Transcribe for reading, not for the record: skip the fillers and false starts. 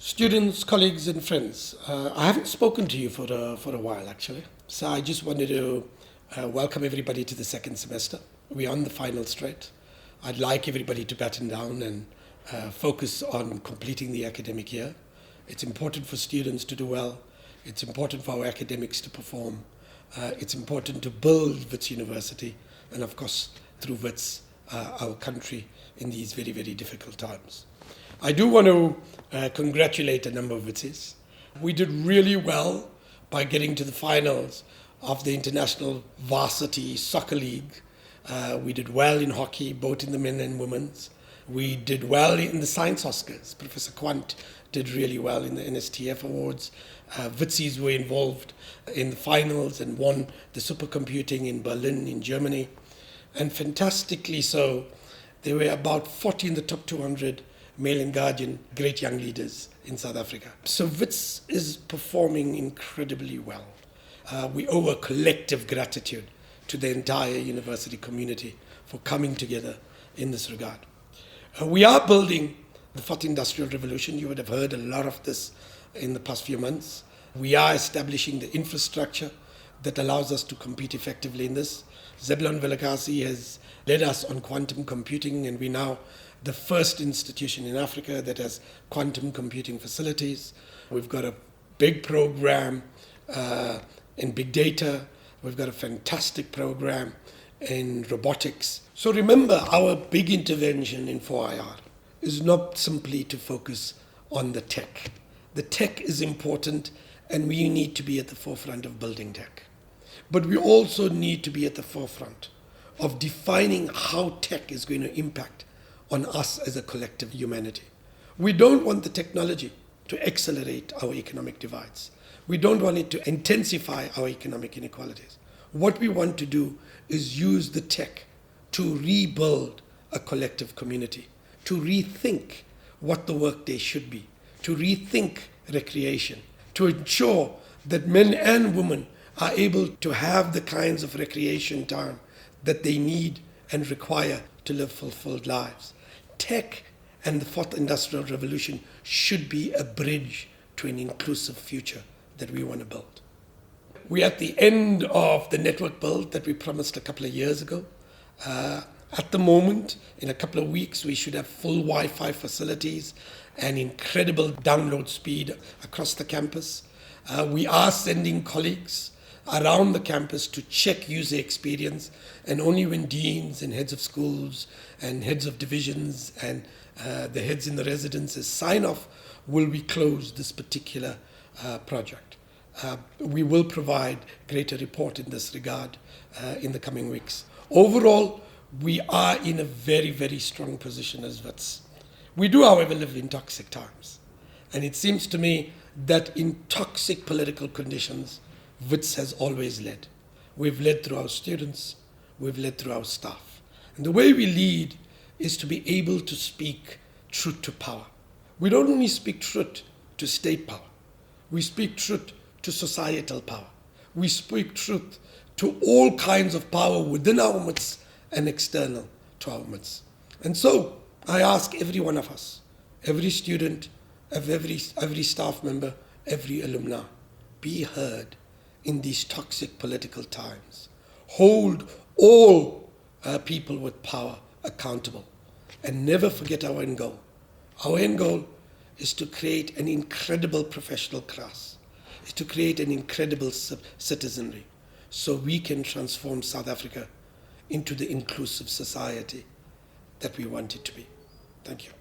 Students, colleagues, and friends, I haven't spoken to you for a while actually. So I just wanted to welcome everybody to the second semester. We're on the final straight. I'd like everybody to batten down and focus on completing the academic year. It's important for students to do well. It's important for our academics to perform. It's important to build Wits University and of course through Wits our country in these very, very difficult times. I do want to congratulate a number of Witsies. We did really well by getting to the finals of the International Varsity Soccer League. We did well in hockey, both in the men and women's. We did well in the Science Oscars. Professor Quant did really well in the NSTF Awards. Witsies were involved in the finals and won the supercomputing in Berlin, in Germany. And fantastically so, there were about 40 in the top 200 male and guardian, great young leaders in South Africa. So Wits is performing incredibly well. We owe a collective gratitude to the entire university community for coming together in this regard. We are building the fourth industrial revolution. You would have heard a lot of this in the past few months. We are establishing the infrastructure that allows us to compete effectively in this. Zebulon Velakasi has led us on quantum computing, and we're now the first institution in Africa that has quantum computing facilities. We've got a big program in big data. We've got a fantastic program in robotics. So remember, our big intervention in 4IR is not simply to focus on the tech. The tech is important, and we need to be at the forefront of building tech. But we also need to be at the forefront of defining how tech is going to impact on us as a collective humanity. We don't want the technology to accelerate our economic divides. We don't want it to intensify our economic inequalities. What we want to do is use the tech to rebuild a collective community, to rethink what the workday should be, to rethink recreation, to ensure that men and women are able to have the kinds of recreation time that they need and require to live fulfilled lives. Tech and the fourth industrial revolution should be a bridge to an inclusive future that we want to build. We're at the end of the network build that we promised a couple of years ago. At the moment, in a couple of weeks, we should have full Wi-Fi facilities and incredible download speed across the campus. We are sending colleagues around the campus to check user experience, and only when deans and heads of schools and heads of divisions and the heads in the residences sign off will we close this particular project. We will provide greater report in this regard in the coming weeks. Overall, we are in a very, very strong position as Wits. We do, however, live in toxic times. And it seems to me that in toxic political conditions, Wits has always led. We've led through our students, we've led through our staff. And the way we lead is to be able to speak truth to power. We don't only speak truth to state power, we speak truth to societal power. We speak truth to all kinds of power within our midst and external to our midst. And so I ask every one of us, every student, every staff member, every alumni, be heard in these toxic political times. Hold all people with power accountable and never forget our end goal. Our end goal is to create an incredible professional class, is to create an incredible citizenry so we can transform South Africa into the inclusive society that we want it to be. Thank you.